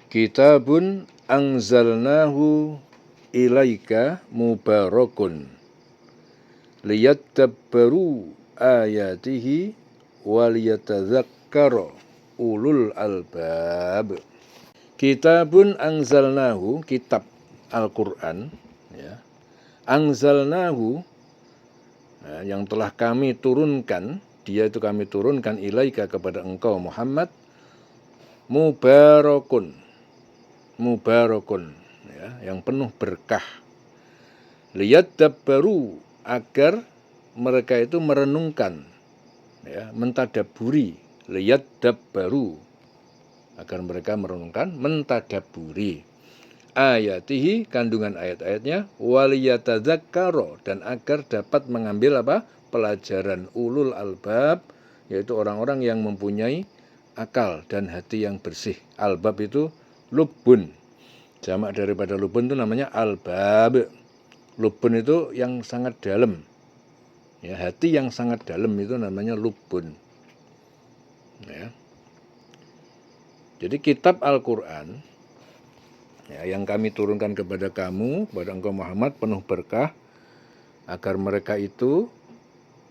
Kitabun anzalnahu ilaika mubarakun liyadabbaru ayatihi waliyatadzakkara ulul albab. Kitabun anzalnahu, kitab Al-Quran, ya. Anzalnahu, yang telah kami turunkan, dia itu kami turunkan ilaika kepada engkau Muhammad, mubarakun, ya, yang penuh berkah. Liyadabbaru, agar mereka itu merenungkan, ya, mentadaburi. Liyadabbaru, agar mereka merenungkan, mentadaburi ayatihi, kandungan ayat-ayatnya, waliyatadzakkara, dan agar dapat mengambil apa? Pelajaran ulul albab, yaitu orang-orang yang mempunyai akal dan hati yang bersih. Albab itu lubun, jamak daripada lubun itu namanya albab. Lubun itu yang sangat dalam, ya, hati yang sangat dalam itu namanya lubun, ya. Jadi kitab Al-Quran, ya, yang kami turunkan kepada kamu, kepada engkau Muhammad, penuh berkah, agar mereka itu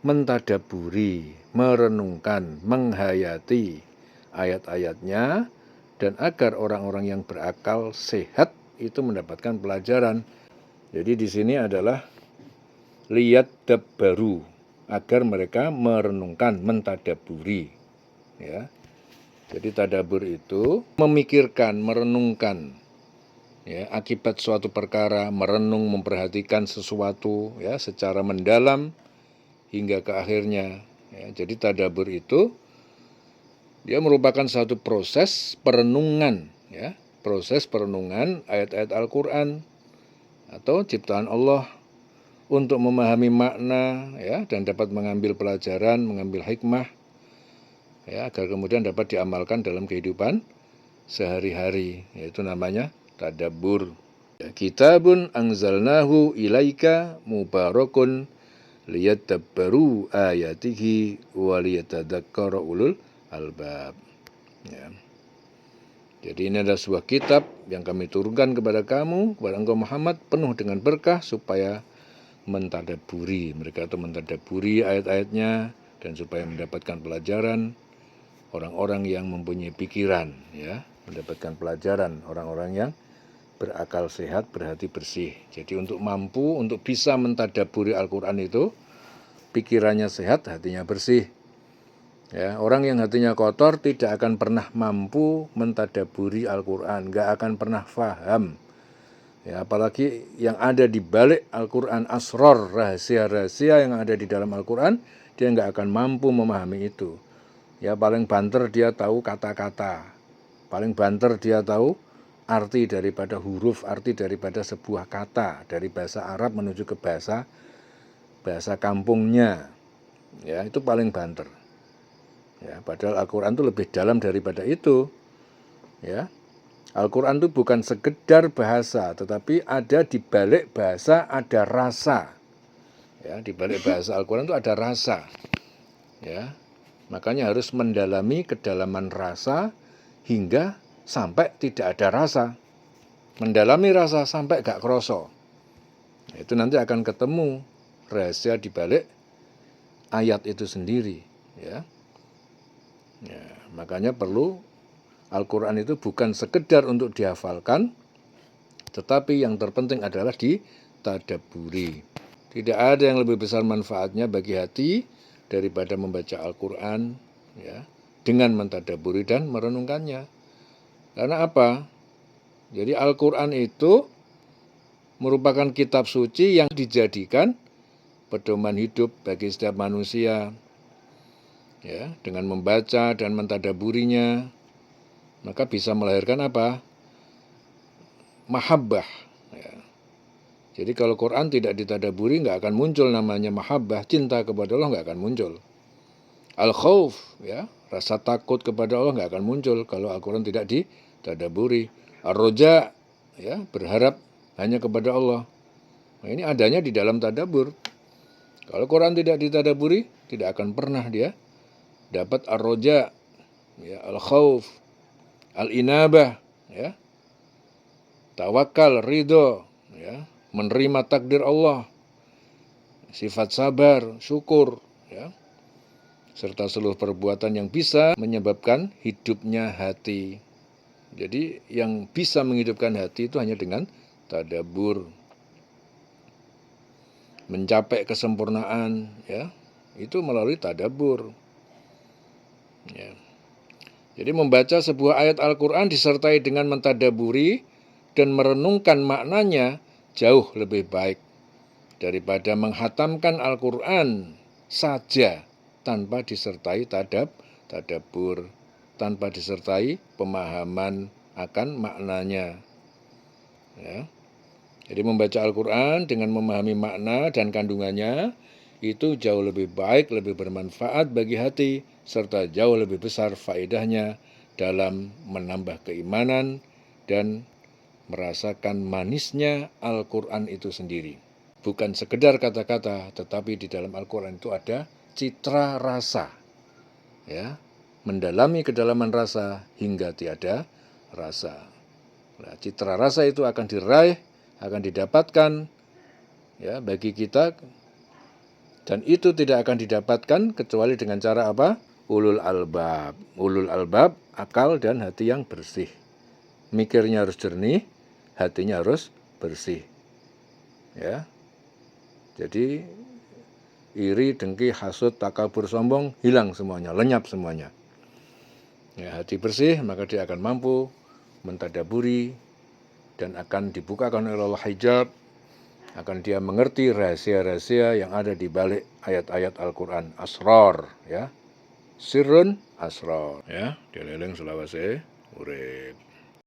mentadaburi, merenungkan, menghayati ayat-ayatnya, dan agar orang-orang yang berakal sehat itu mendapatkan pelajaran. Jadi di sini adalah liyadabbaru, agar mereka merenungkan, mentadaburi, ya. Jadi tadabur itu memikirkan, merenungkan, ya, akibat suatu perkara, merenung, memperhatikan sesuatu, ya, secara mendalam hingga ke akhirnya, ya. Jadi tadabur itu dia merupakan satu proses perenungan, ya, proses perenungan ayat-ayat Al-Quran atau ciptaan Allah untuk memahami makna, ya, dan dapat mengambil pelajaran, mengambil hikmah, ya, agar kemudian dapat diamalkan dalam kehidupan sehari-hari, yaitu namanya tadabbur. Ya, kitabun anzalnahu ilaika mubarakun liyadabbaru ayatihi waliyatadzakkara ulul albab. Ya. Jadi ini adalah sebuah kitab yang kami turunkan kepada kamu, kepada engkau Muhammad, penuh dengan berkah supaya mentadaburi, mereka itu mentadaburi ayat-ayatnya, dan supaya mendapatkan pelajaran. Orang-orang yang mempunyai pikiran, ya, mendapatkan pelajaran, orang-orang yang berakal sehat, berhati bersih. Jadi untuk mampu, untuk bisa mentadaburi Al-Quran itu, pikirannya sehat, hatinya bersih. Ya, orang yang hatinya kotor tidak akan pernah mampu mentadaburi Al-Quran, nggak akan pernah faham. Ya, apalagi yang ada di balik Al-Quran, asror, rahasia-rahasia yang ada di dalam Al-Quran, dia nggak akan mampu memahami itu. Ya, paling banter dia tahu kata-kata, paling banter dia tahu arti daripada huruf, arti daripada sebuah kata, dari bahasa Arab menuju ke bahasa kampungnya, ya, itu paling banter. Ya, padahal Al-Quran itu lebih dalam daripada itu, ya. Al-Quran itu bukan sekedar bahasa, tetapi ada di balik bahasa ada rasa, ya, di balik bahasa Al-Quran itu ada rasa, ya. Makanya harus mendalami kedalaman rasa hingga sampai tidak ada rasa. Mendalami rasa sampai gak kroso. Itu nanti akan ketemu rahasia di balik ayat itu sendiri, ya. Ya, makanya perlu Al-Quran itu bukan sekedar untuk dihafalkan, tetapi yang terpenting adalah ditadaburi. Tidak ada yang lebih besar manfaatnya bagi hati daripada membaca Al-Quran, ya, dengan mentadaburi dan merenungkannya. Karena apa? Jadi Al-Quran itu merupakan kitab suci yang dijadikan pedoman hidup bagi setiap manusia, ya. Dengan membaca dan mentadaburinya, maka bisa melahirkan apa? Mahabbah, ya. Jadi kalau Quran tidak ditadaburi, nggak akan muncul namanya mahabbah, cinta kepada Allah nggak akan muncul. Al-khawf, ya, rasa takut kepada Allah nggak akan muncul kalau Al-Quran tidak ditadaburi. Ar-roja, ya, berharap hanya kepada Allah. Nah, ini adanya di dalam tadabur. Kalau Quran tidak ditadaburi, tidak akan pernah dia dapat ar-roja, ya, al-khawf, al-inabah, ya, tawakal, ridho, ya, menerima takdir Allah, sifat sabar, syukur, ya, serta seluruh perbuatan yang bisa menyebabkan hidupnya hati. Jadi yang bisa menghidupkan hati itu hanya dengan tadabbur. Mencapai kesempurnaan, ya, itu melalui tadabbur. Ya. Jadi membaca sebuah ayat Al-Quran disertai dengan mentadaburi dan merenungkan maknanya jauh lebih baik daripada menghatamkan Al-Quran saja tanpa disertai tadabbur, tanpa disertai pemahaman akan maknanya. Ya. Jadi membaca Al-Quran dengan memahami makna dan kandungannya itu jauh lebih baik, lebih bermanfaat bagi hati, serta jauh lebih besar faedahnya dalam menambah keimanan dan merasakan manisnya Al-Quran itu sendiri. Bukan sekedar kata-kata, tetapi di dalam Al-Quran itu ada citra rasa. Ya, mendalami kedalaman rasa hingga tiada rasa. Nah, citra rasa itu akan diraih, akan didapatkan, ya, bagi kita, dan itu tidak akan didapatkan kecuali dengan cara apa? Ulul albab. Ulul albab, akal dan hati yang bersih. Mikirnya harus jernih, hatinya harus bersih. Ya. Jadi iri, dengki, hasud, takabur, sombong hilang semuanya, lenyap semuanya. Ya, hati bersih, maka dia akan mampu mentadaburi dan akan dibukakan oleh Allah hijab, akan dia mengerti rahasia-rahasia yang ada di balik ayat-ayat Al-Quran. Asrar, ya, sirrun asrar, ya, dieling selawase urip.